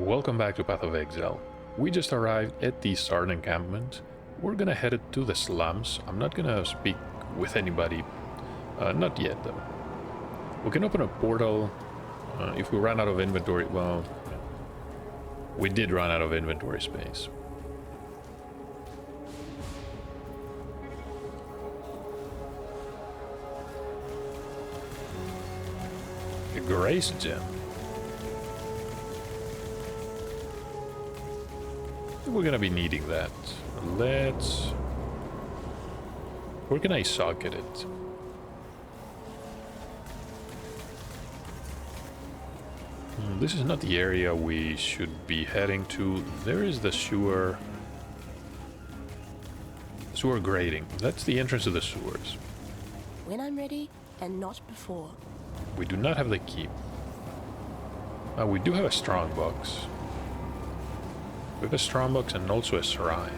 Welcome back to Path of Exile. We just arrived at the Start encampment. We're gonna head it to the slums. I'm not gonna speak with anybody. Not yet, though. We can open a portal if we run out of inventory. Well, we did run out of inventory space. A Grace Gem. We're gonna be needing that. Where can I socket it? This is not the area we should be heading to. There is the sewer grating. That's the entrance to the sewers. When I'm ready, and not before. We do not have the key. We do have a strongbox. We have a strongbox and also a shrine.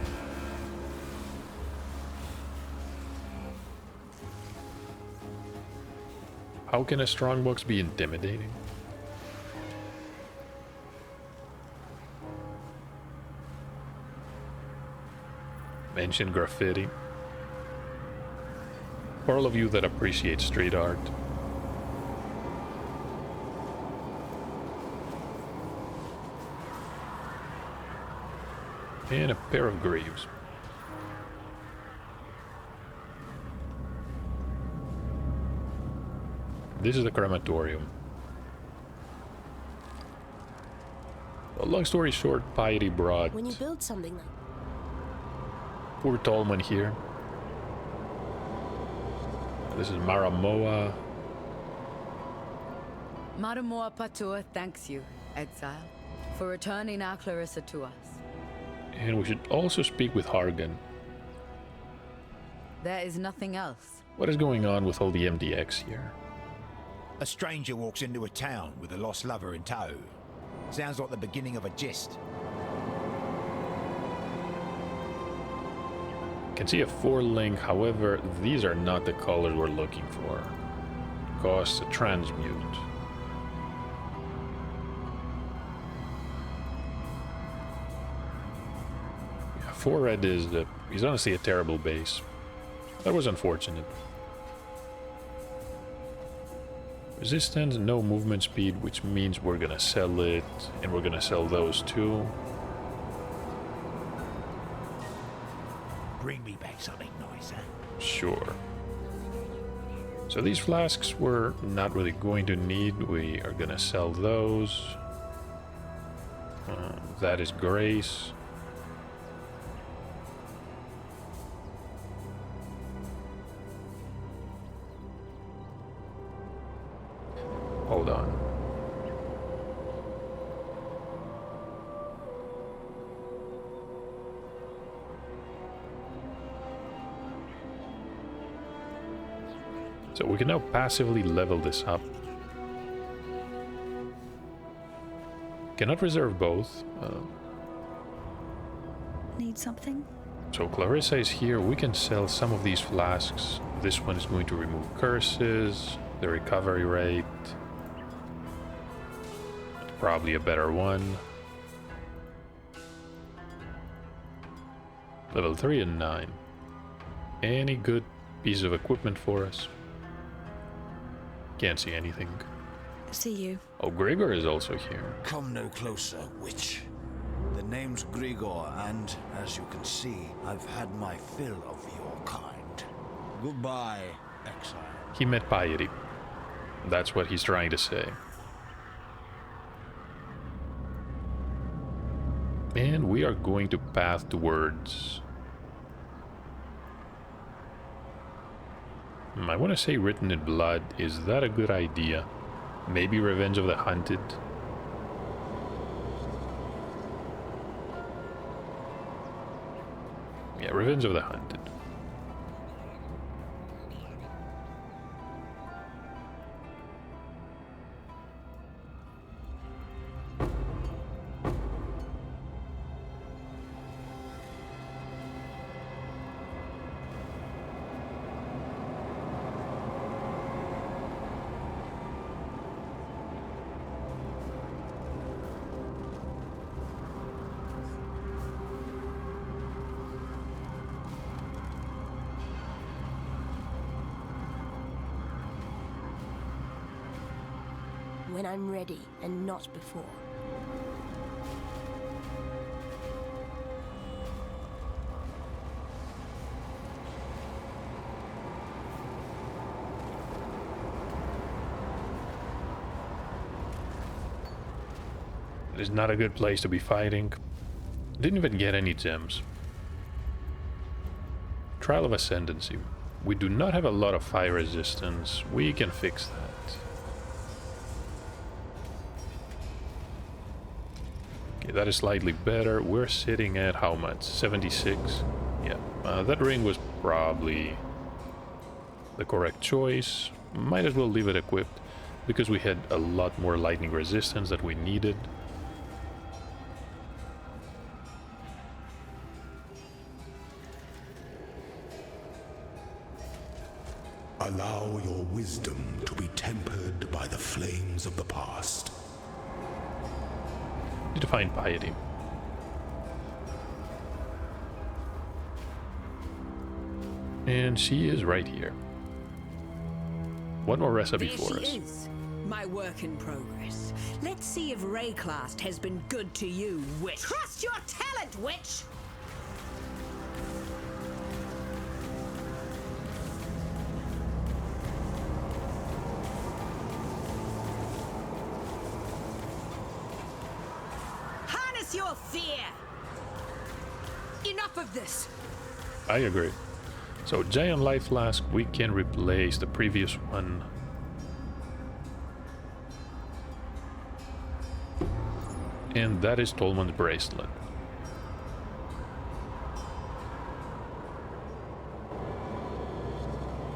How can a strongbox be intimidating? Ancient graffiti. For all of you that appreciate street art. And a pair of greaves. This is the crematorium. A long story short, Piety brought... When you build something like... Poor Tolman here. This is Maramoa. Maramoa Patua thanks you, Exile, for returning our Clarissa to us. And we should also speak with Hargan. There is nothing else. What is going on with all the MDX here? A stranger walks into a town with a lost lover in tow. Sounds like the beginning of a gist. Can see a 4-link, however, these are not the colors we're looking for. Costs a transmute. Yeah, 4 red is honestly a terrible base. That was unfortunate. Resistance, no movement speed, which means we're gonna sell it, and we're gonna sell those too. Bring me back something nice, huh? Sure. So these flasks we're not really going to need. We are gonna sell those. That is Grace. Hold on. So we can now passively level this up. Cannot reserve both. Need something? So Clarissa is here. We can sell some of these flasks. This one is going to remove curses, the recovery rate. Probably a better one. Level 3 and 9. Any good piece of equipment for us? Can't see anything. See you. Oh, Gregor is also here. Come no closer, witch. The name's Gregor, and as you can see, I've had my fill of your kind. Goodbye, Exile. He met Piety. That's what he's trying to say. And we are going to path towards... I want to say Written in Blood. Is that a good idea? Maybe Revenge of the Hunted? Yeah, Revenge of the Hunted. when I'm ready and not before. It is not a good place to be fighting. Didn't even get any gems. Trial of Ascendancy. We do not have a lot of fire resistance. We can fix that. Okay, that is slightly better. We're sitting at how much? 76? Yeah, that ring was probably the correct choice. Might as well leave it equipped because we had a lot more lightning resistance that we needed. Allow your wisdom to be tempered by the flames of the past. Need to find piety. And she is right here. One more recipe There for she us. is, my work in progress. Let's see if Wraeclast has been good to you, witch. Trust your talent, witch! Harness your fear! Enough of this! I agree. So giant life flask, we can replace the previous one. And that is Tolman's bracelet.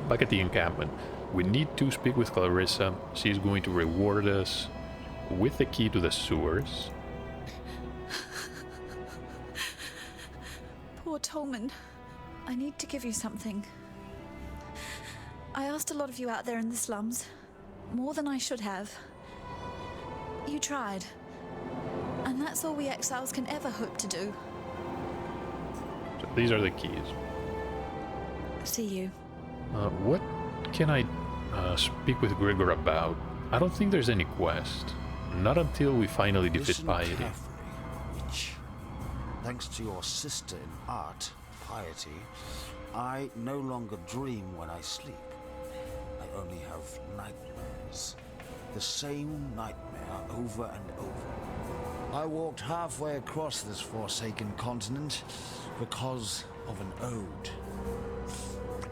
Back at the encampment, we need to speak with Clarissa. She's going to reward us with the key to the sewers. Poor Tolman. I need to give you something. I asked a lot of you out there in the slums. More than I should have. You tried. And that's all we exiles can ever hope to do. So these are the keys. See you. What can I speak with Grigor about? I don't think there's any quest. Not until we finally defeat Listen Piety. carefully, witch. Thanks to your sister in art, Piety, I no longer dream when I sleep. I only have nightmares. The same nightmare over and over. I walked halfway across this forsaken continent because of an ode.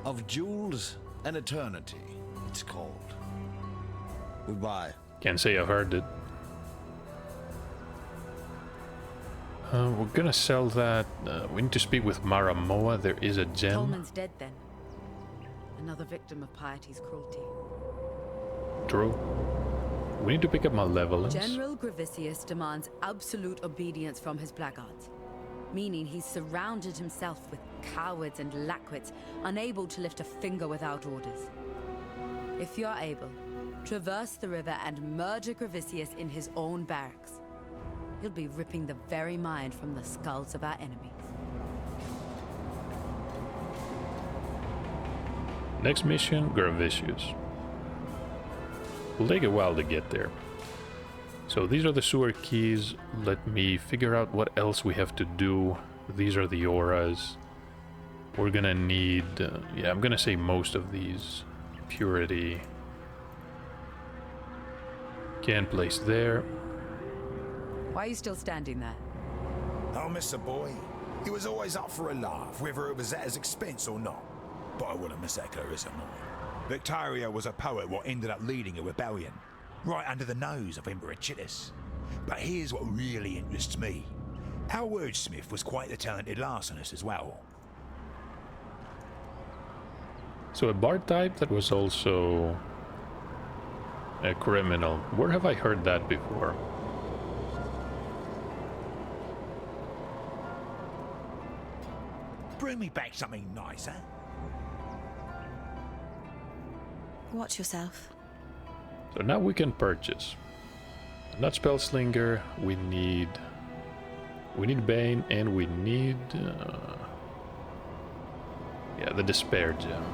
Of jewels and eternity, it's called. Goodbye. Can't say I've heard it. We're gonna sell that. We need to speak with Maramoa. There is a gem. Tolman's dead then. Another victim of Piety's cruelty. True. We need to pick up Malevolence. General Gravicius demands absolute obedience from his blackguards, meaning he's surrounded himself with cowards and lackwits, unable to lift a finger without orders. If you're able, traverse the river and murder Gravicius in his own barracks. You'll be ripping the very mind from the skulls of our enemies. Next mission, Gravicius. Will take a while to get there. So these are the sewer keys. Let me figure out what else we have to do. These are the auras. We're gonna need, yeah, I'm gonna say most of these. Purity. Can place there. Why are you still standing there? Oh, Mr. Boy, he was always up for a laugh, whether it was at his expense or not. But I wouldn't miss that Clarissa more. Victoria was a poet what ended up leading a rebellion, right under the nose of Emperor Chittis. But here's what really interests me. Our wordsmith was quite the talented larcenist as well. So a bard type that was also a criminal. Where have I heard that before? Bring me back something nice, huh? Watch yourself. So now we can purchase. Not Spellslinger, we need Bane, and we need yeah, the Despair Gem.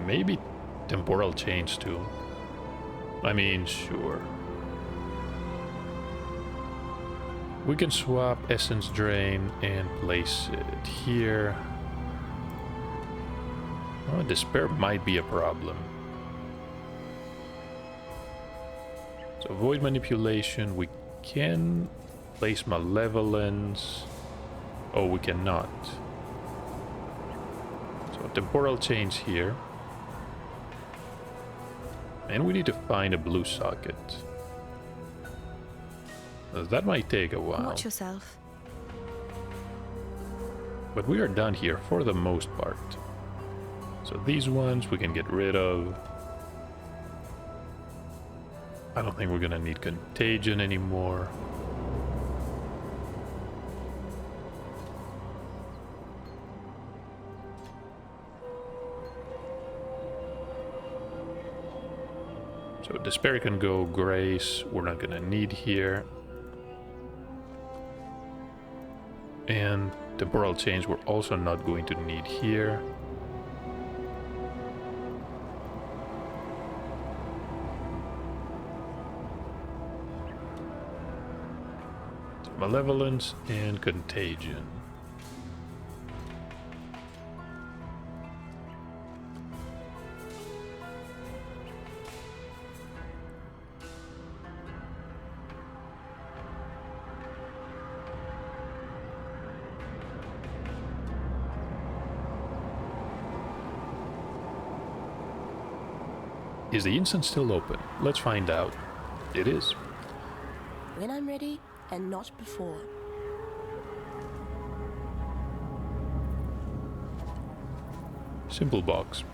Maybe temporal change too. I mean, sure. We can swap Essence Drain and place it here. Oh, Despair might be a problem. So Void Manipulation, we can place Malevolence. Oh, we cannot. So Temporal Change here. And we need to find a blue socket. That might take a while. Watch yourself. But we are done here for the most part. So these ones we can get rid of. I don't think we're gonna need Contagion anymore. So Despair can go, Grace we're not gonna need here. And Temporal Change we're also not going to need here. So Malevolence and Contagion. Is the instance still open? Let's find out. It is. When I'm ready, and not before. Simple box.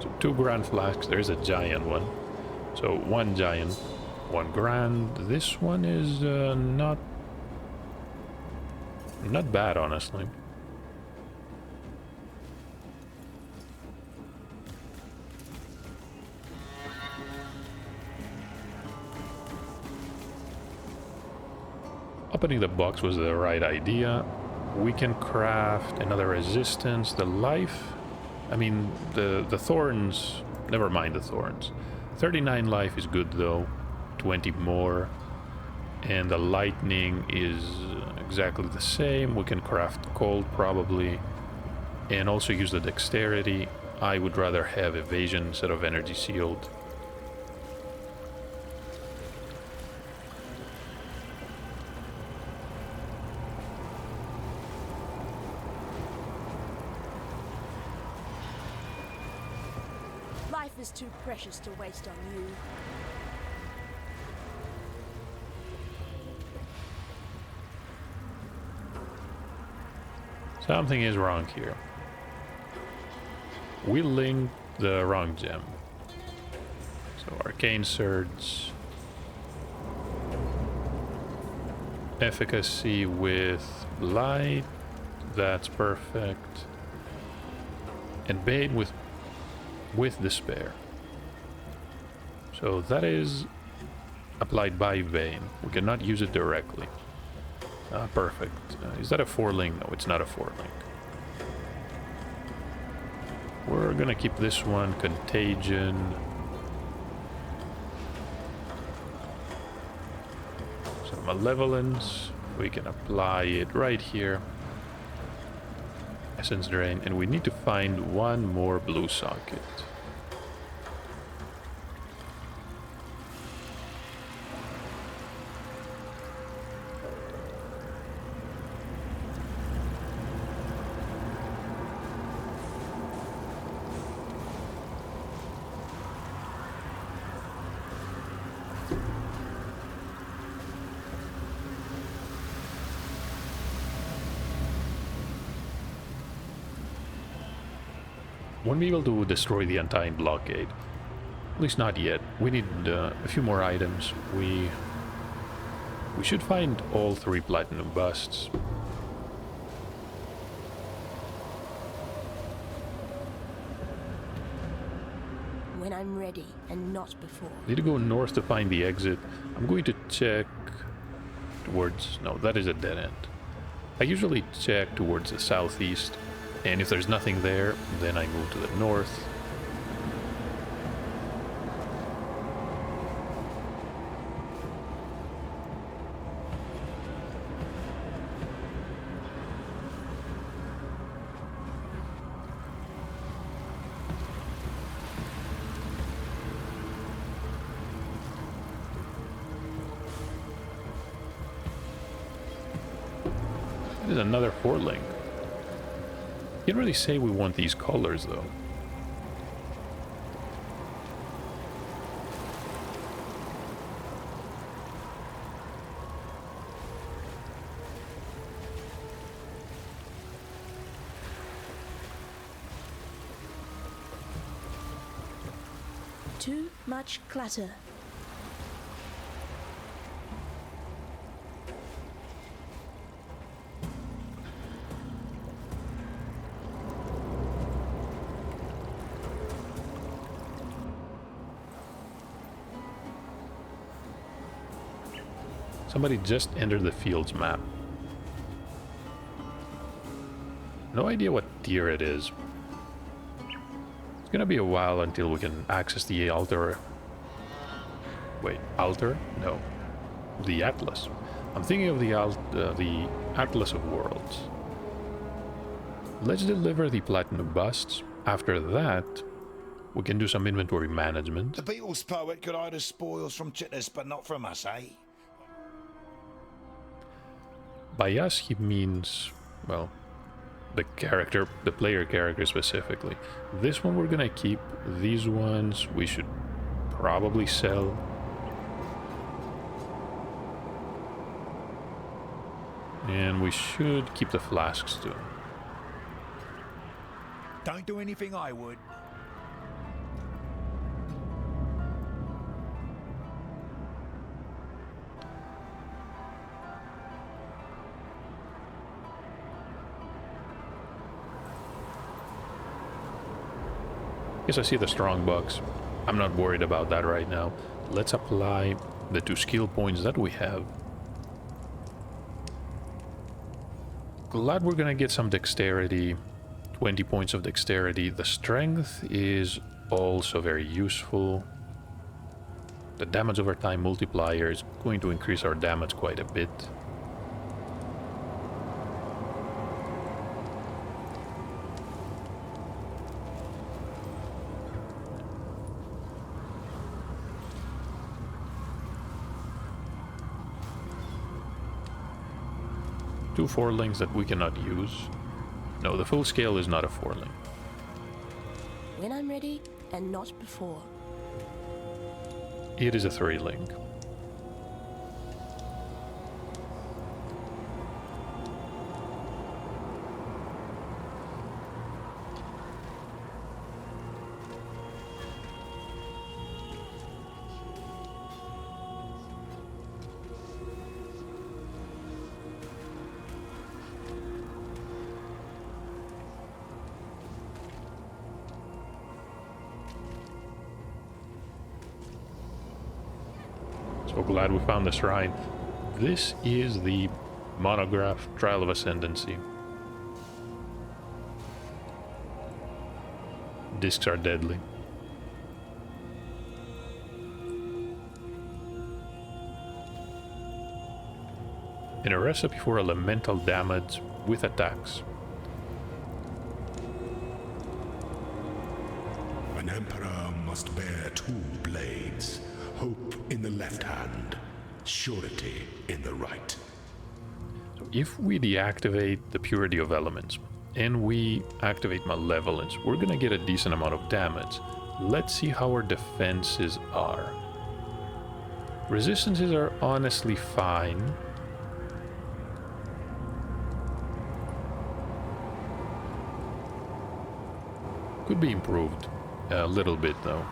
So 2 grand flasks. There's a giant one. So 1 giant, 1 grand. This one is not bad, honestly. Opening the box was the right idea. We can craft another resistance. The life, I mean, the thorns, never mind the thorns. 39 life is good though, 20 more. And the lightning is exactly the same. We can craft cold probably. And also use the dexterity. I would rather have evasion instead of energy sealed. Life is too precious to waste on you. Something is wrong here. We linked the wrong gem. So Arcane Surge. Efficacy with Light. That's perfect. And Bane with Despair. So that is applied by Bane. We cannot use it directly. Perfect. Is that a 4-link? No, it's not a 4-link. We're gonna keep this one. Contagion. So Malevolence. We can apply it right here. Essence Drain. And we need to find one more blue socket. Won't be able to destroy the Undying Blockade. At least not yet. We need a few more items. We should find all 3 platinum busts. When I'm ready, and not before. Need to go north to find the exit. I'm going to check towards... No, that is a dead end. I usually check towards the southeast, and if there's nothing there, then I move to the north. There's another 4-link. Can't really say we want these colors though. Too much clutter. Somebody just entered the fields map. No idea what tier it is. It's gonna be a while until we can access the altar. Wait, altar? No. The Atlas. I'm thinking of the Atlas of Worlds. Let's deliver the Platinum Busts. After that, we can do some inventory management. The Beatles poet could hide his spoils from Chitness, but not from us, eh? By us, he means, well, the player character specifically. This one we're gonna keep. These ones we should probably sell. And we should keep the flasks too. Don't do anything I would. Yes, I see the strong bucks. I'm not worried about that right now. Let's apply the 2 skill points that we have. Glad we're gonna get some dexterity. 20 points of dexterity. The strength is also very useful. The damage over time multiplier is going to increase our damage quite a bit. Two 4-links that we cannot use. No, the full scale is not a 4-link. When I'm ready, and not before. It is a 3-link. So glad we found the shrine. This is the monograph Trial of Ascendancy. Discs are deadly. And a recipe for elemental damage with attacks. An emperor must bear 2 blades. Hope in the left hand, surety in the right. So if we deactivate the Purity of Elements and we activate Malevolence, we're gonna get a decent amount of damage. Let's see how our defenses are. Resistances are honestly fine. Could be improved a little bit though.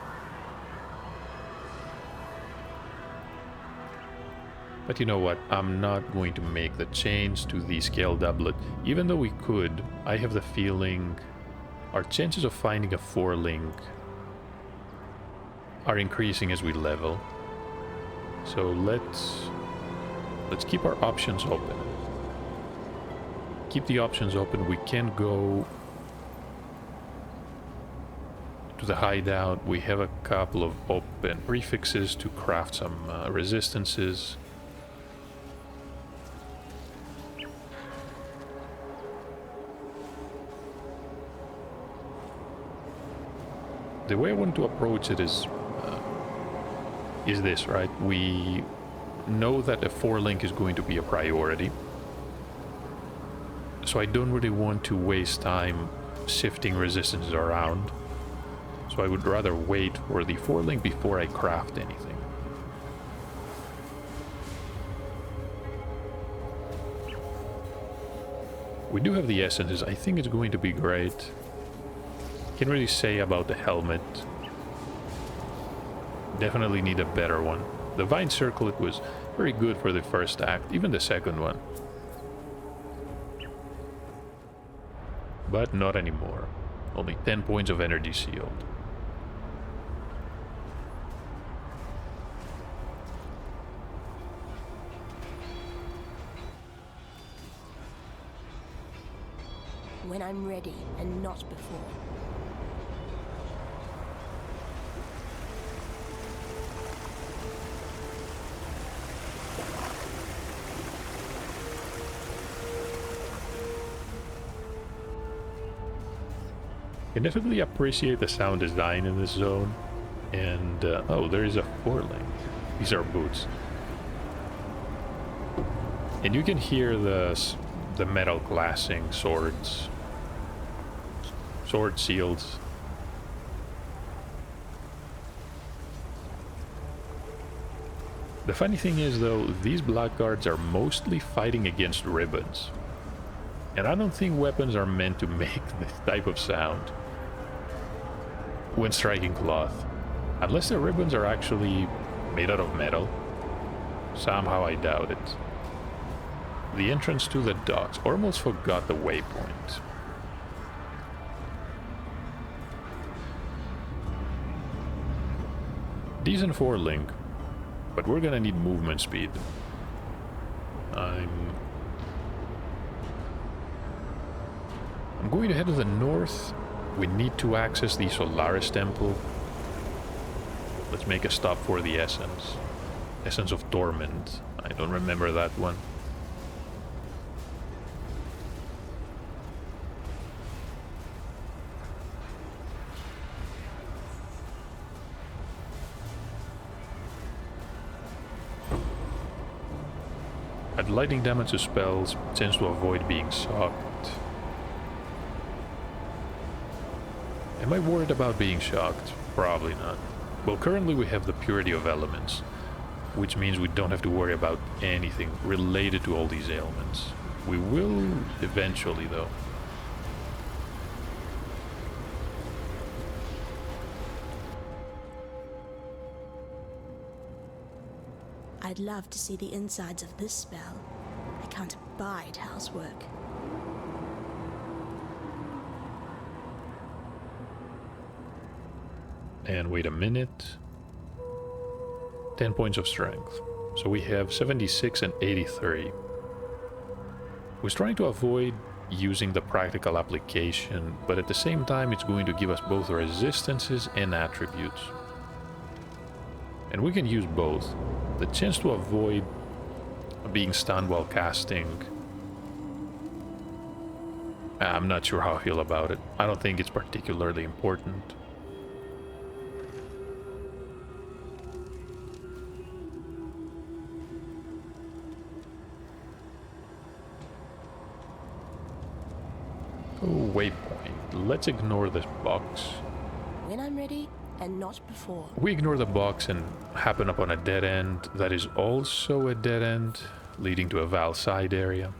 But you know what, I'm not going to make the change to the scale doublet. Even though we could, I have the feeling our chances of finding a 4-link are increasing as we level. So let's Let's keep our options open. Keep the options open. We can go to the hideout. We have a couple of open prefixes to craft some resistances. The way I want to approach it is this, right? We know that a 4-link is going to be a priority. So I don't really want to waste time shifting resistances around. So I would rather wait for the 4-link before I craft anything. We do have the essences. I think it's going to be great. Can't really say about the helmet. Definitely need a better one. The Vine Circlet was very good for the first act, even the second one. But not anymore. Only 10 points of energy sealed. When I'm ready and not before. I definitely appreciate the sound design in this zone. And, oh, there is a 4-link. These are boots. And you can hear the metal glassing swords. Sword shields. The funny thing is, though, these blackguards are mostly fighting against ribbons. And I don't think weapons are meant to make this type of sound when striking cloth. Unless the ribbons are actually made out of metal. Somehow I doubt it. The entrance to the docks. Almost forgot the waypoint. Decent 4-link, but we're gonna need movement speed. I'm going to head to the north. We need to access the Solaris Temple. Let's make a stop for the Essence. Essence of Torment. I don't remember that one. Add lightning damage to spells, tends to avoid being shocked. Am I worried about being shocked? Probably not. Well, currently we have the Purity of Elements, which means we don't have to worry about anything related to all these ailments. We will eventually, though. I'd love to see the insides of this spell. I can't abide housework. And wait a minute. 10 points of strength. So we have 76 and 83. We're trying to avoid using the practical application, but at the same time it's going to give us both resistances and attributes. And we can use both. The chance to avoid being stunned while casting, I'm not sure how I feel about it. I don't think it's particularly important. Oh, waypoint. Let's ignore this box. When I'm ready and not before. We ignore the box and happen upon a dead end that is also a dead end, leading to a Val side area.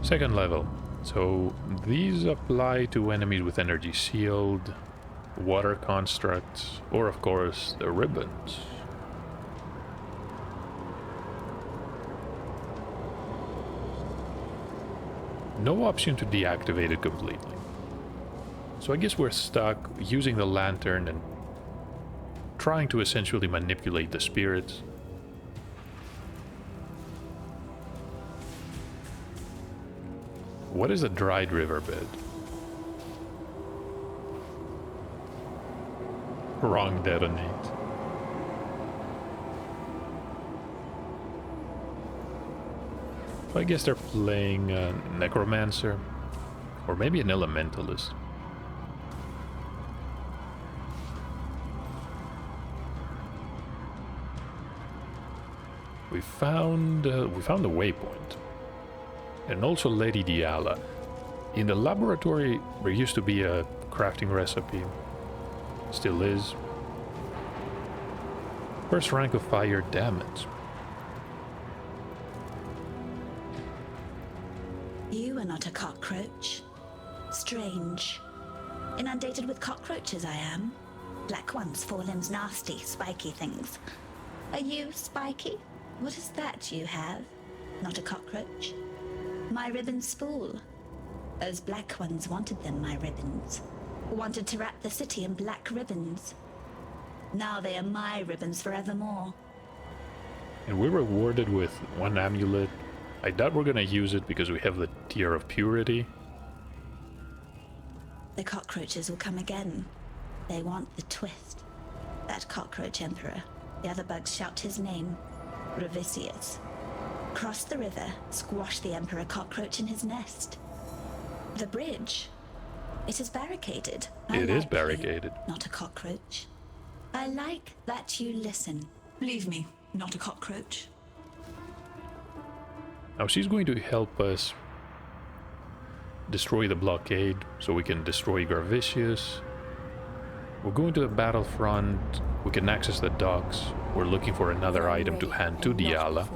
Second level. So these apply to enemies with energy shield, water constructs, or of course the ribbons. No option to deactivate it completely. So I guess we're stuck using the lantern and trying to essentially manipulate the spirits. What is a dried riverbed? Wrong detonate. I guess they're playing a necromancer, or maybe an elementalist. We found a waypoint, and also Lady Diala. In the laboratory, there used to be a crafting recipe. Still is. First rank of fire damage. You are not a cockroach. Strange. Inundated with cockroaches I am. Black ones, four limbs, nasty, spiky things. Are you spiky? What is that you have? Not a cockroach. My ribbons spool. Those black ones wanted them, my ribbons. Wanted to wrap the city in black ribbons. Now they are my ribbons forevermore. And we're rewarded with one amulet. I doubt we're gonna use it because we have the tier of purity. The cockroaches will come again. They want the twist. That cockroach emperor. The other bugs shout his name. Ravicius. Cross the river, squash the emperor cockroach in his nest. The bridge. It is barricaded. It is barricaded. You, not a cockroach. I like that you listen. Leave me, not a cockroach. Now she's going to help us destroy the blockade so we can destroy Gravicius. We're going to the battlefront. We can access the docks. We're looking for another item to hand to Diala.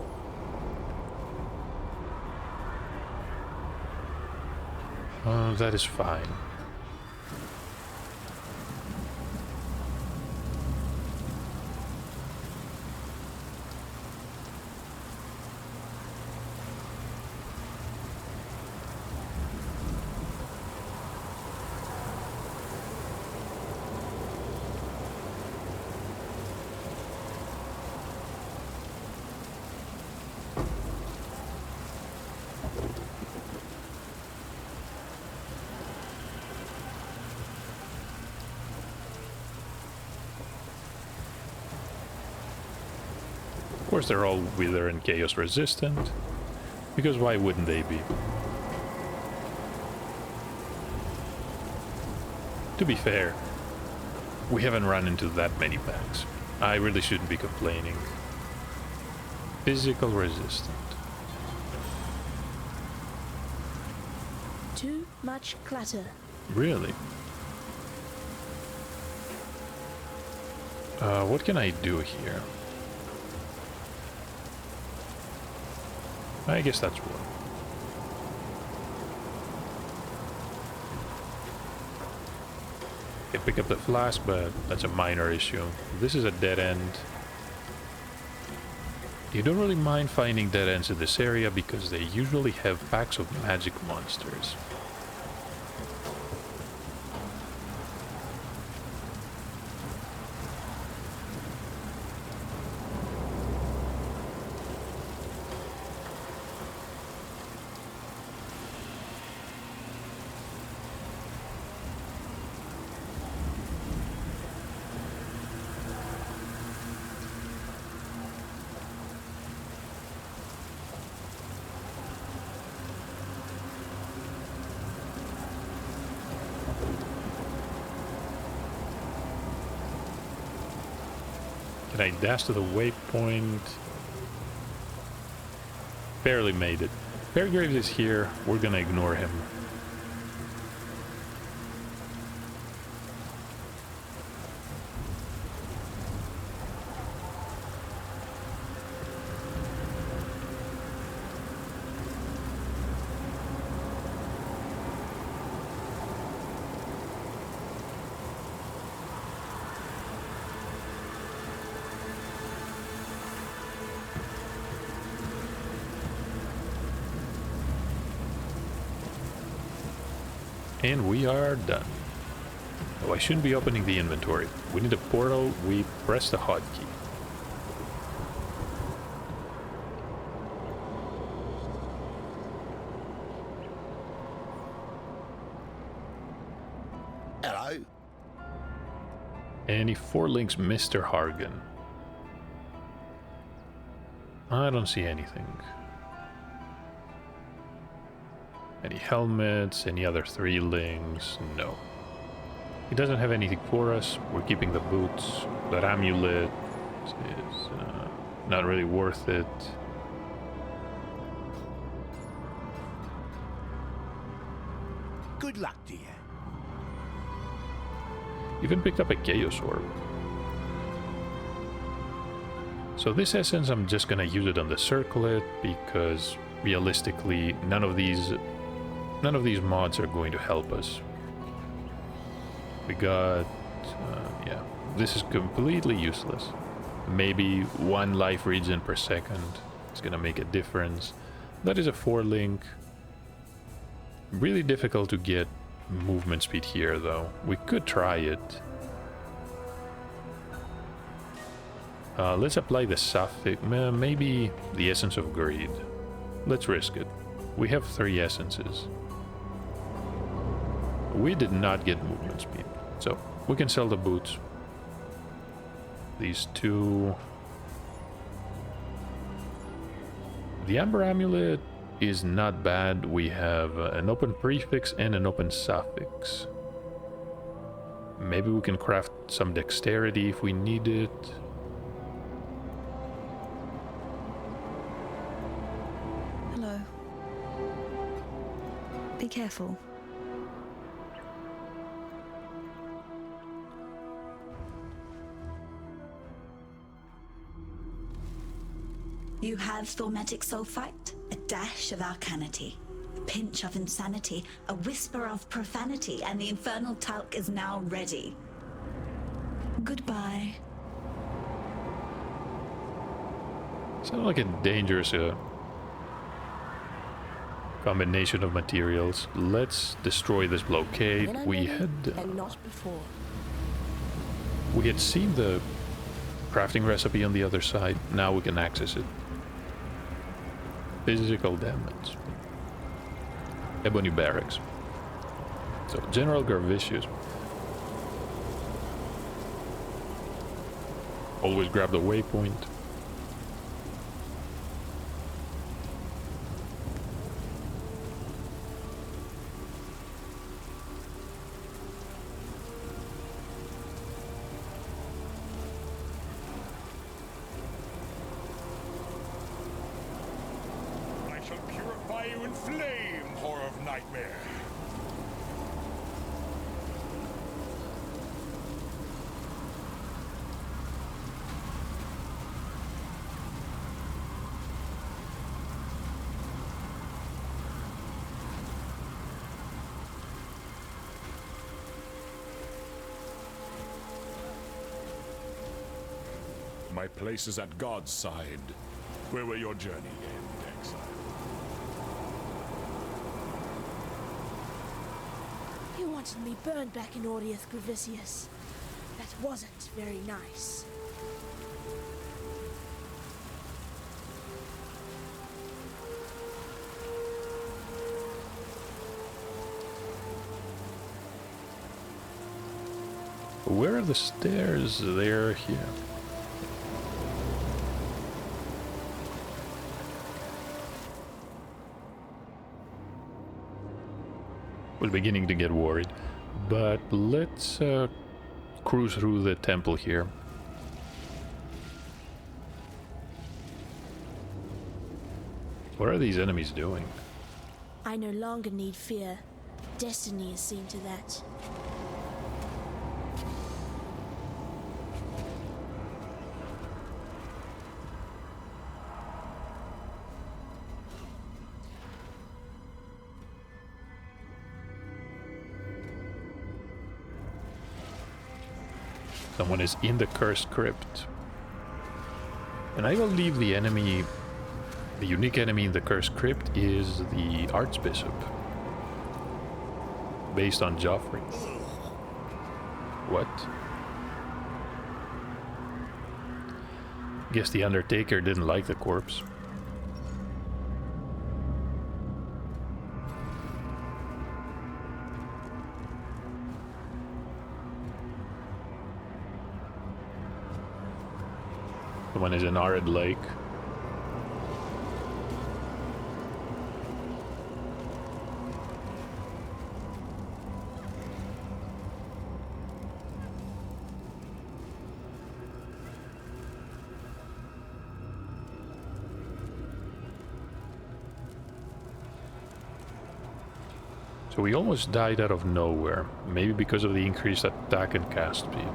That is fine. Of course, they're all Wither and Chaos resistant, because why wouldn't they be? To be fair, we haven't run into that many packs. I really shouldn't be complaining. Physical resistant. Too much clutter. Really? What can I do here? I guess that's one. Okay, pick up the flask, but that's a minor issue. This is a dead end. You don't really mind finding dead ends in this area because they usually have packs of magic monsters. Can I dash to the waypoint? Barely made it. Fairgraves is here. We're gonna ignore him. And we are done. Oh, I shouldn't be opening the inventory. We need a portal. We press the hotkey. Hello. Any 4 links, Mr. Hargan? I don't see anything. Any helmets? Any other 3 links? No. He doesn't have anything for us. We're keeping the boots. That amulet is not really worth it. Good luck to you. Even picked up a Chaos Orb. So this essence, I'm just gonna use it on the circlet because realistically, none of these mods are going to help us. We got, yeah, this is completely useless. Maybe 1 life regen per second is gonna make a difference. That is a 4 link. Really difficult to get movement speed here though. We could try it. Let's apply the suffix, maybe the Essence of Greed. Let's risk it. We have 3 essences. We did not get movement speed, so we can sell the boots. These 2. The Amber Amulet is not bad. We have an open prefix and an open suffix. Maybe we can craft some dexterity if we need it. Hello. Be careful. You have thaumatic sulfite, a dash of arcanity, a pinch of insanity, a whisper of profanity, and the infernal talc is now ready. Goodbye. Sounds like a dangerous combination of materials. Let's destroy this blockade. We had seen the crafting recipe on the other side. Now we can access it. Physical damage. Ebony Barracks. So, General Garvicius. Always grab the waypoint. My place is at God's side. Where will your journey end, Exile? You wanted me burned back in Audius Gravicius. That wasn't very nice. Where are the stairs? They're here. Was beginning to get worried, but let's cruise through the temple here. What are these enemies doing? I no longer need fear. Destiny has seen to that. Someone is in the cursed crypt. And I believe the enemy, the unique enemy in the cursed crypt is the Archbishop. based on Joffrey. What? Guess the Undertaker didn't like the corpse. The one is in Arid Lake. So we almost died out of nowhere, maybe because of the increased attack and cast speed.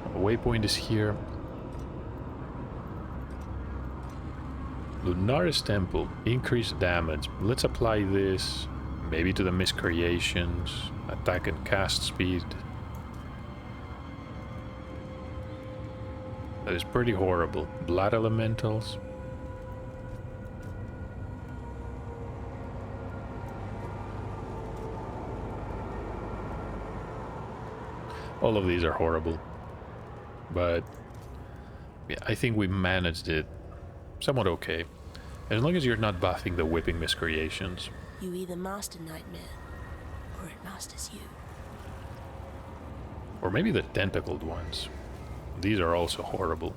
A waypoint is here. Lunaris Temple, increased damage. Let's apply this maybe to the miscreations, attack and cast speed. That is pretty horrible. Blood elementals. All of these are horrible, but yeah, I think we managed it somewhat okay. As long as you're not buffing the whipping miscreations. You either master Nightmare, or it masters you. Or maybe the tentacled ones. These are also horrible.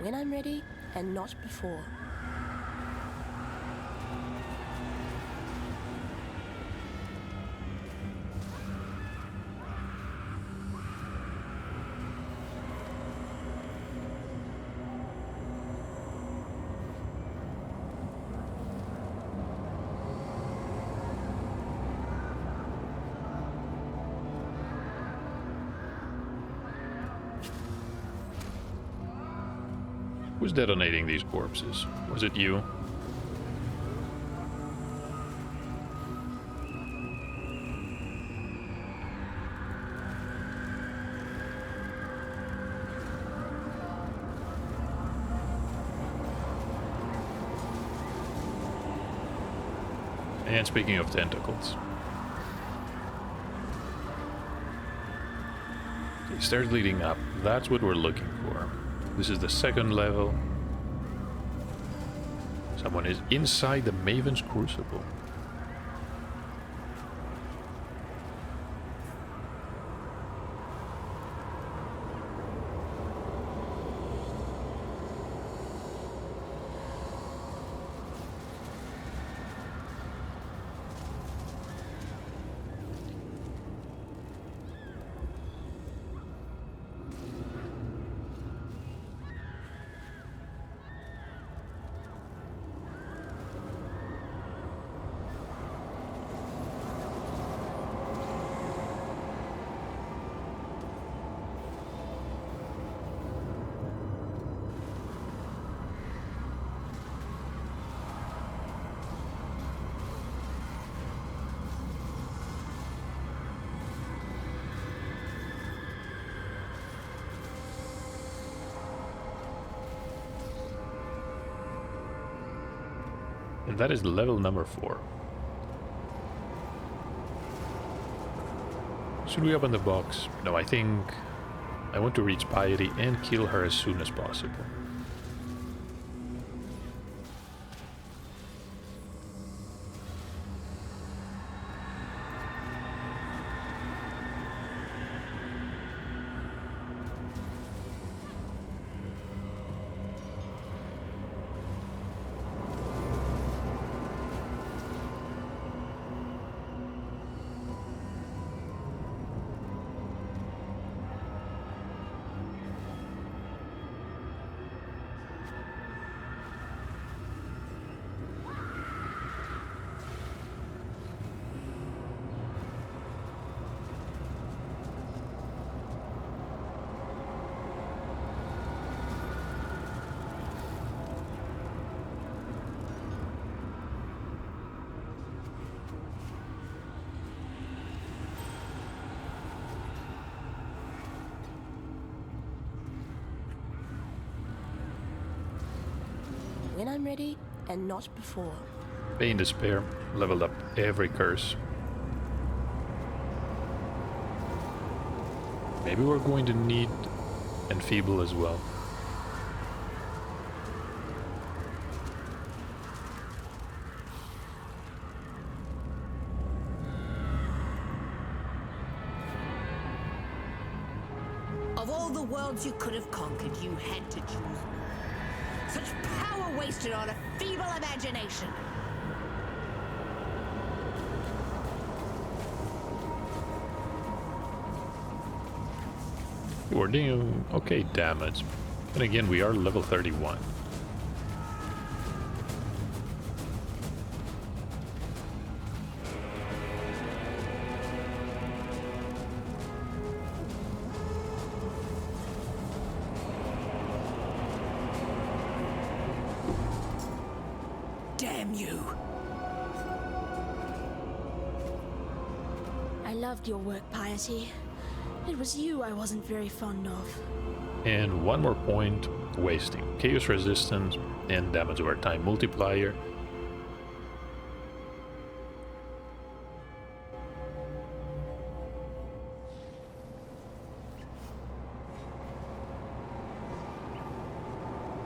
When I'm ready, and not before. Who's detonating these corpses? Was it you? And speaking of tentacles. Okay, stairs leading up. That's what we're looking for. This is the second level. Someone is inside the Maven's Crucible. And that is level number 4. Should we open the box? No, I think I want to reach Piety and kill her as soon as possible. When I'm ready, and not before. Pain Despair, leveled up every curse. Maybe we're going to need Enfeeble as well. Of all the worlds you could have conquered, you had to choose. Such power wasted on a feeble imagination. We're doing okay damage. And again, we are level 31. Damn you. I loved your work, Piety. It was you I wasn't very fond of. And one more point, wasting. Chaos resistance and damage over time multiplier.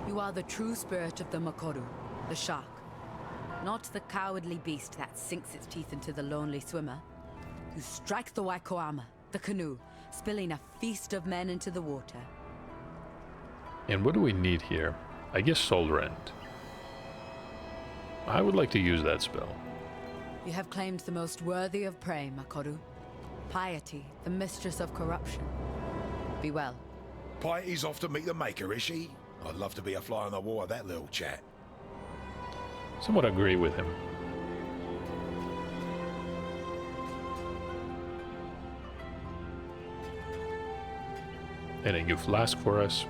You are the true spirit of the Makoru, the shark. Not the cowardly beast that sinks its teeth into the lonely swimmer. You strike the Waikoama, the canoe, spilling a feast of men into the water. And what do we need here? I guess Soul Rend. I would like to use that spell. You have claimed the most worthy of prey, Makoru. Piety, the mistress of corruption. Be well. Piety's off to meet the Maker, is she? I'd love to be a fly on the wall of that little chat. Somewhat agree with him. And a new flask for us.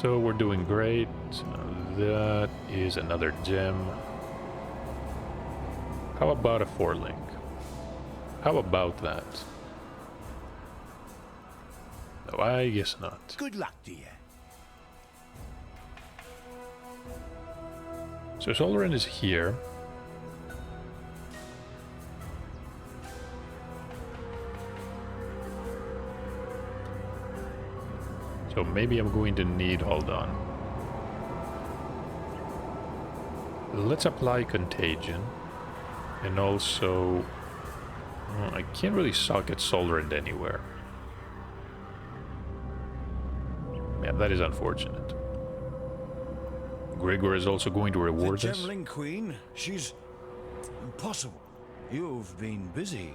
So we're doing great. That is another gem. How about a 4-link? How about that? No, I guess not. Good luck to you. So Soul Rend is here. So maybe I'm going to need, hold on. Let's apply Contagion. And also, I can't really socket Soul Rend anywhere. Yeah, that is unfortunate. Gregor is also going to reward the us. Gemling Queen, she's impossible. You've been busy.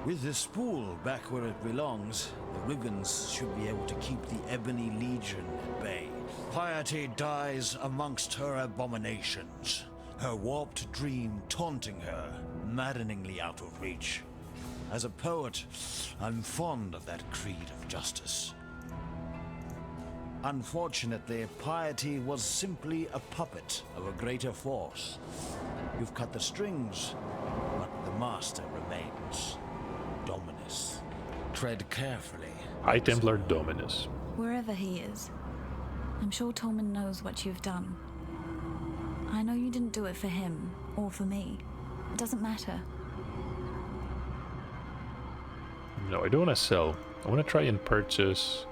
With the spool back where it belongs, the Riggins should be able to keep the Ebony Legion at bay. Piety dies amongst her abominations. Her warped dream taunting her, maddeningly out of reach. As a poet, I'm fond of that creed of justice. Unfortunately, Piety was simply a puppet of a greater force. You've cut the strings, but the master remains. Dominus. Tread carefully. High Templar Dominus. Wherever he is, I'm sure Tolman knows what you've done. I know you didn't do it for him, or for me. It doesn't matter. No, I don't want to sell. I want to try and purchase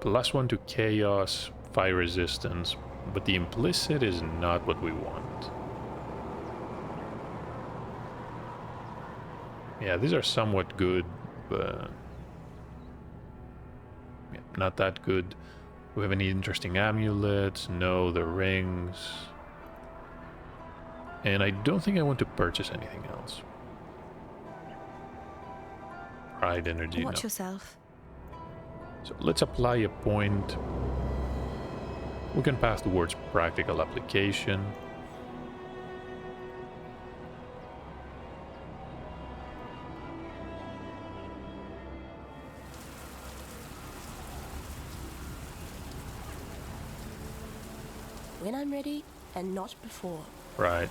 +1 to Chaos, Fire Resistance, but the implicit is not what we want. Yeah, these are somewhat good, but yeah, not that good. Do we have any interesting amulets? No, the rings. And I don't think I want to purchase anything else. Pride energy, Watch no. yourself. So let's apply a point. We can pass towards practical application. When I'm ready, and not before. Right.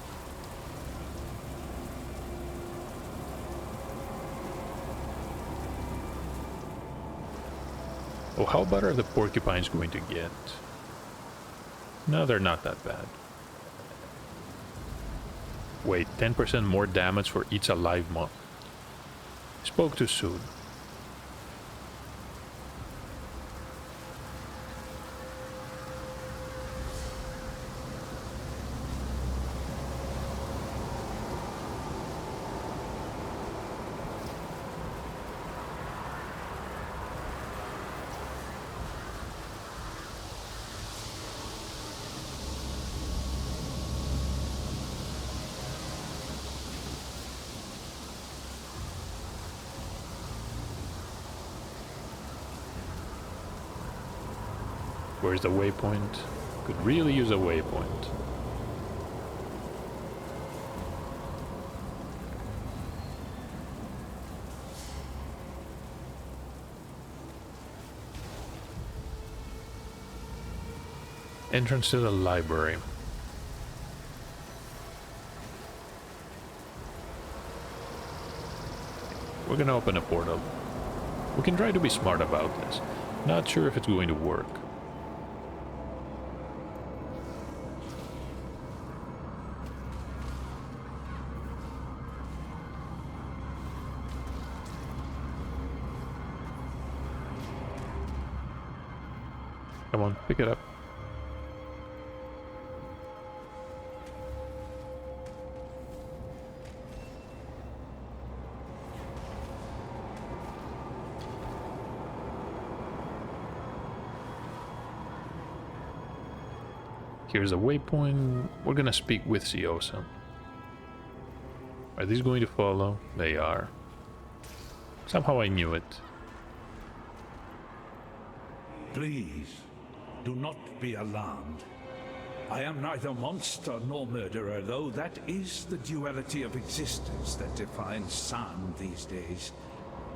Oh, how bad are the porcupines going to get? No, they're not that bad. Wait, 10% more damage for each alive mob. Spoke too soon. Where's the waypoint? Could really use a waypoint. Entrance to the library. We're gonna open a portal. We can try to be smart about this. Not sure if it's going to work. Come on, pick it up. Here's a waypoint. We're gonna speak with Siosa. Are these going to follow? They are. Somehow I knew it. Please, do not be alarmed. I am neither monster nor murderer, though that is the duality of existence that defines San these days.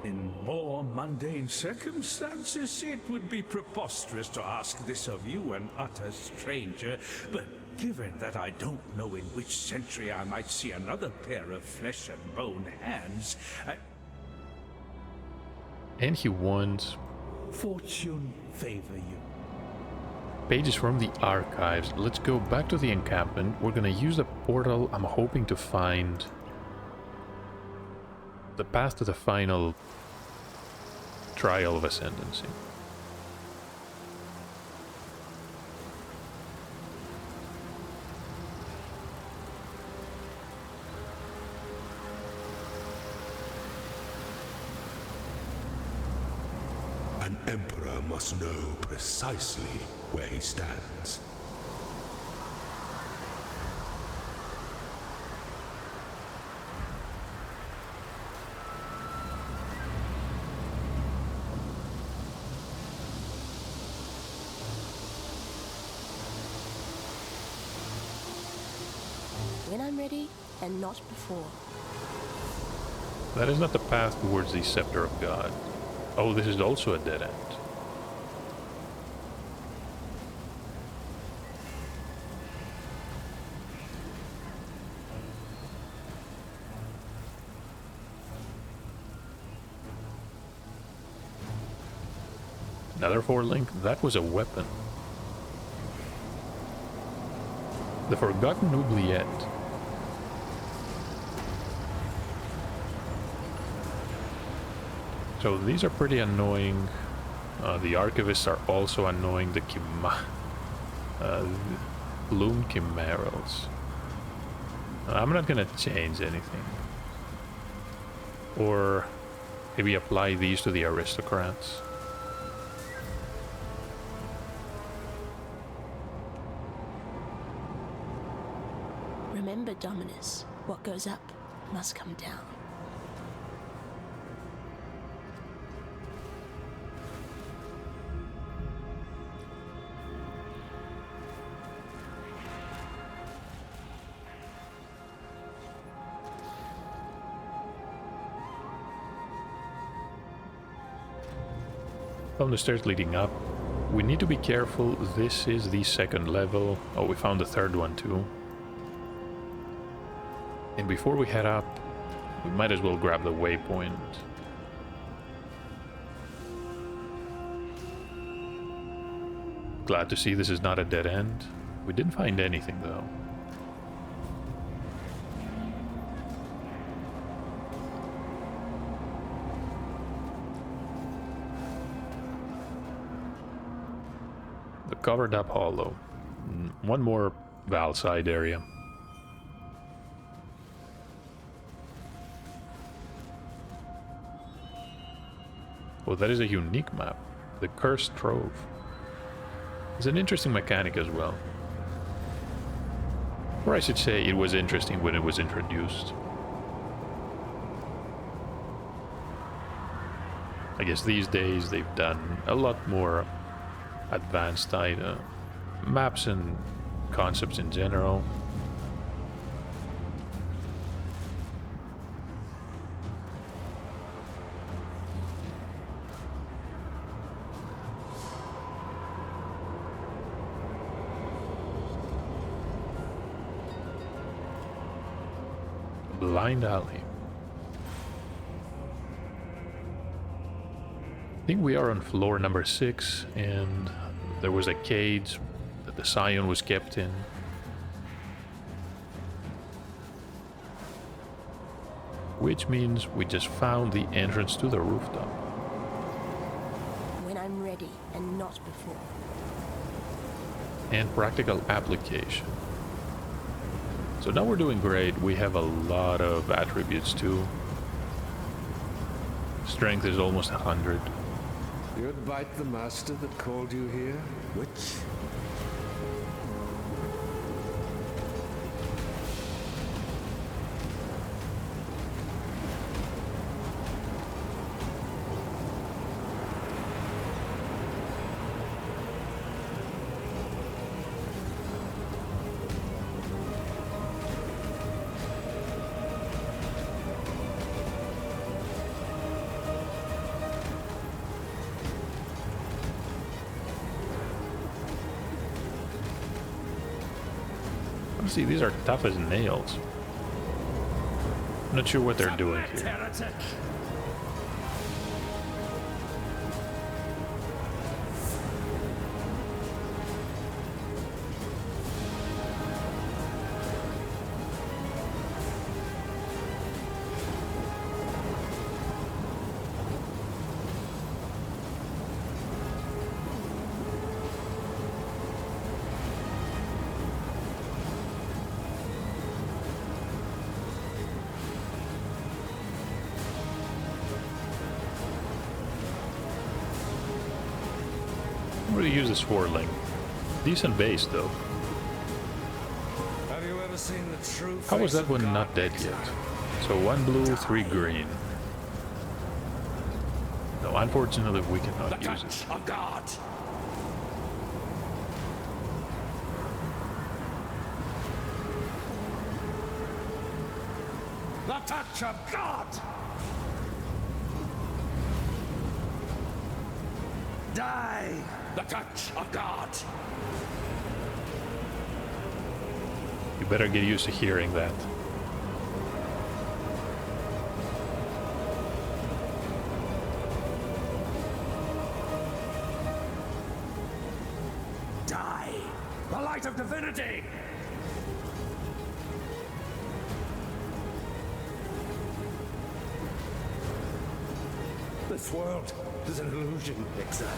In more mundane circumstances, it would be preposterous to ask this of you, an utter stranger, but given that I don't know in which century I might see another pair of flesh and bone hands, And he wants fortune favor you. pages from the archives. Let's go back to the encampment. We're gonna use the portal. I'm hoping to find the path to the final trial of ascendancy. An emperor must know precisely where he stands. When I'm ready, and not before. That is not the path towards the Scepter of God. Oh, this is also a dead end. Another 4-link? That was a weapon. The Forgotten Oubliette. So these are pretty annoying. The Archivists are also annoying. The Bloom Chimerals. I'm not gonna change anything. Or maybe apply these to the Aristocrats. Remember, Dominus, what goes up must come down. From the stairs leading up, we need to be careful. This is the second level. Oh, we found the third one too. And before we head up, we might as well grab the waypoint. Glad to see this is not a dead end. We didn't find anything though. The covered up hollow. One more Val side area. Oh, that is a unique map. The Cursed Trove. It's an interesting mechanic as well. Or I should say it was interesting when it was introduced. I guess these days they've done a lot more advanced maps and concepts in general. Blind Alley. I think we are on floor number 6, and there was a cage that the Scion was kept in. Which means we just found the entrance to the rooftop. When I'm ready, and not before. And practical application. So now we're doing great. We have a lot of attributes too. Strength is almost 100. You'd bite the master that called you here? Which? See, these are tough as nails. I'm not sure what they're doing here. I'm going to use a swirling. Decent base though. Have you ever seen the true How was face that of one God, not dead Exile? yet? So 1 blue, 3 green. No, unfortunately we cannot use it. Of God. The touch of God. Die. The touch of God. You better get used to hearing that. Die. The light of divinity. This world is an illusion, Exile.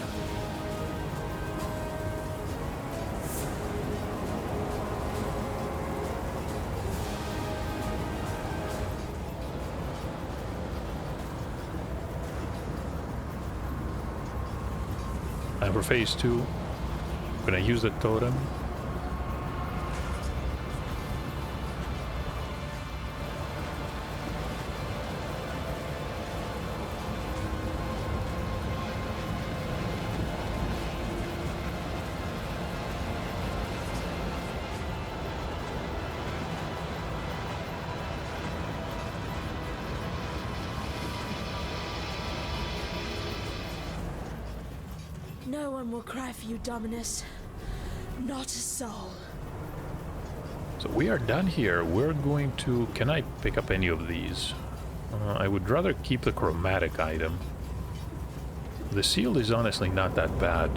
And for phase 2, I'm gonna use the totem. No one will cry for you, Dominus. Not a soul. So we are done here. We're going to... Can I pick up any of these? I would rather keep the chromatic item. The seal is honestly not that bad.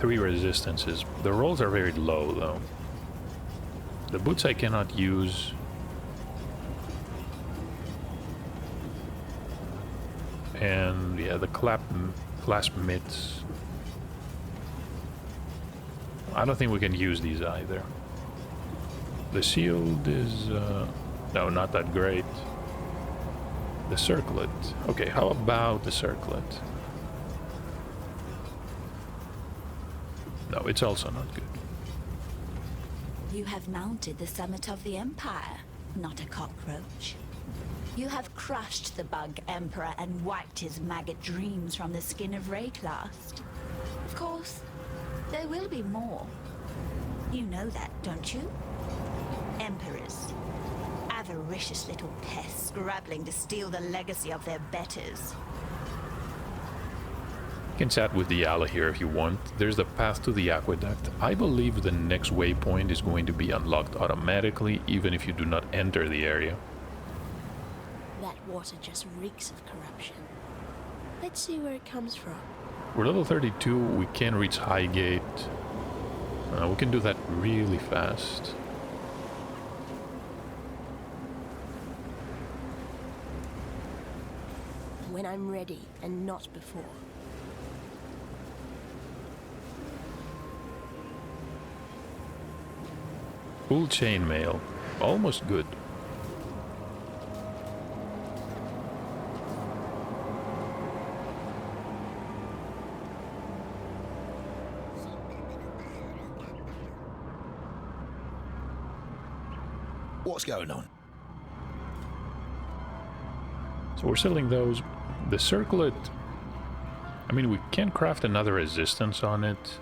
3 resistances. The rolls are very low though. The boots I cannot use. And yeah, the clasp mitts. I don't think we can use these either. The shield is no, not that great. The circlet. Okay, how about the circlet? No, it's also not good. You have mounted the summit of the Empire, not a cockroach. You have crushed the bug emperor and wiped his maggot dreams from the skin of Wraeclast. Of course, there will be more. You know that, don't you? Emperors. Avaricious little pests scrabbling to steal the legacy of their betters. You can chat with the ally here if you want. There's the path to the aqueduct. I believe the next waypoint is going to be unlocked automatically, even if you do not enter the area. That water just reeks of corruption. Let's see where it comes from. We're level 32, we can reach Highgate. We can do that really fast. When I'm ready, and not before. Full chainmail. Almost good. What's going on? So we're selling those. The circlet, I mean, we can craft another resistance on it.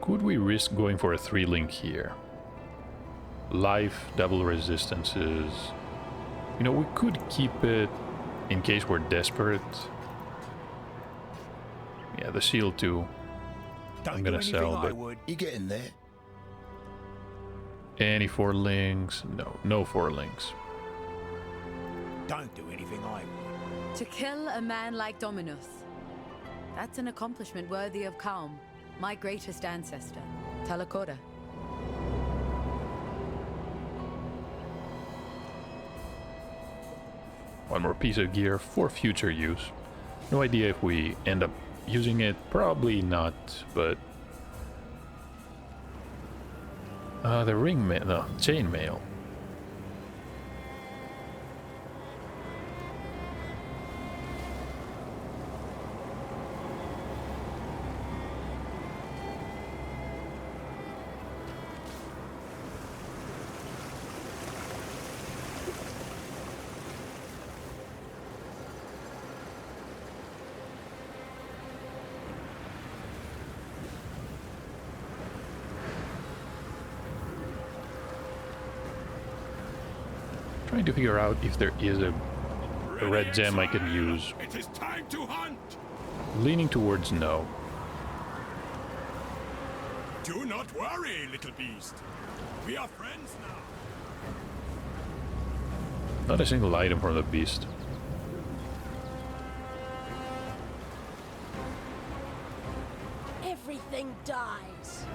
Could we risk going for a 3-link here? Life, double resistances. You know, we could keep it in case we're desperate. Yeah, the shield too. I'm gonna sell, but You get in there. any 4 links? No, no 4 links. Don't do anything I would. To kill a man like Dominus. That's an accomplishment worthy of Calm, my greatest ancestor, Talakora. One more piece of gear for future use. No idea if we end up using it, probably not, but... the chainmail. Trying to figure out if there is a red gem I can use. It is time to hunt. Leaning towards no. Do not worry, little beast. We are friends now. Not a single item from the beast. Everything dies.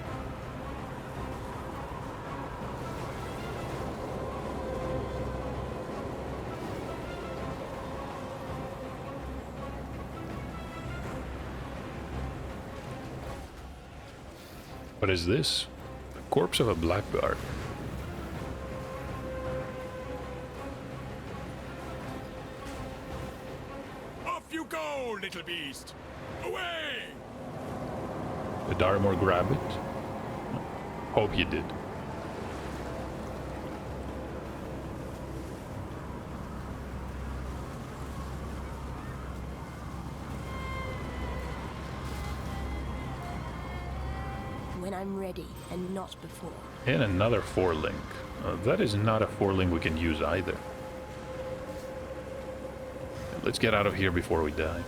What is this? The corpse of a blackguard. Off you go, little beast. Away! Did Arimor grab it? Hope you did. When I'm ready, and not before. And another 4-link. That is not a 4-link we can use either. Let's get out of here before we die.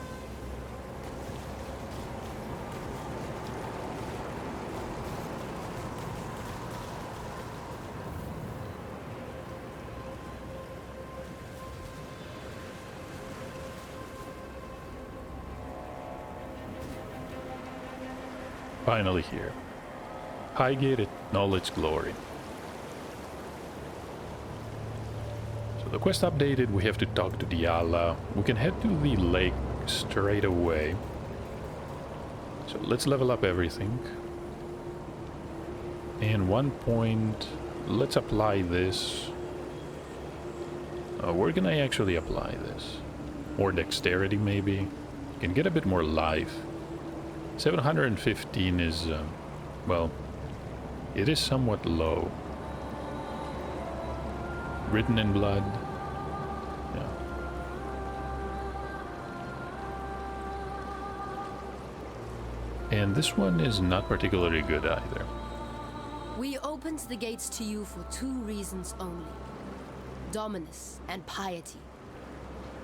Finally here. Highgate in all its glory. So the quest updated, we have to talk to Diala. We can head to the lake straight away. So let's level up everything. And 1 point, let's apply this. Where can I actually apply this? More dexterity maybe? You can get a bit more life. 715 is, well, it is somewhat low. Written in blood. Yeah. And this one is not particularly good either. We opened the gates to you for 2 reasons only. Dominus and piety.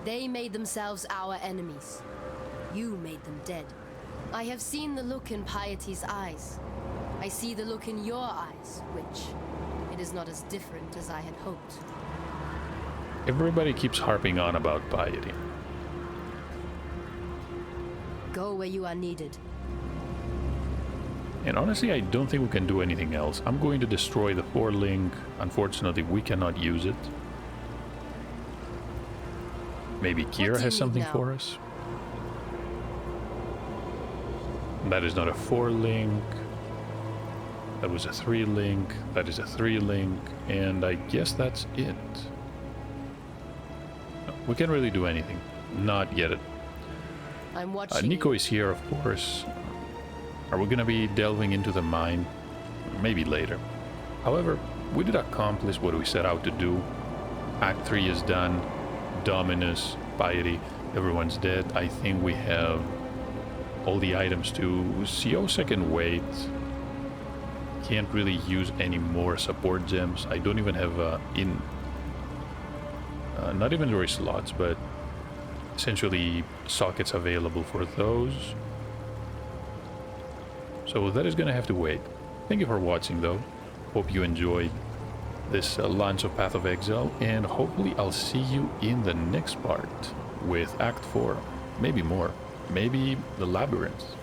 They made themselves our enemies. You made them dead. I have seen the look in Piety's eyes. I see the look in your eyes, which it is not as different as I had hoped. Everybody keeps harping on about piety. Go where you are needed. And honestly, I don't think we can do anything else. I'm going to destroy the 4-link. Unfortunately, we cannot use it. Maybe Kira has something for us? That is not a 4-link. That was a 3-link. That is a 3-link. And I guess that's it. No, we can't really do anything. Not yet. I'm watching. Nico is here, of course. Are we gonna be delving into the mine? Maybe later. However, we did accomplish what we set out to do. Act 3 is done. Dominus, piety, everyone's dead. I think we have all the items to CO can wait. Can't really use any more support gems. I don't even have not inventory slots, but essentially sockets available for those. So that is gonna have to wait. Thank you for watching though. Hope you enjoyed this launch of Path of Exile, and hopefully I'll see you in the next part with Act 4. Maybe more. Maybe the Labyrinth.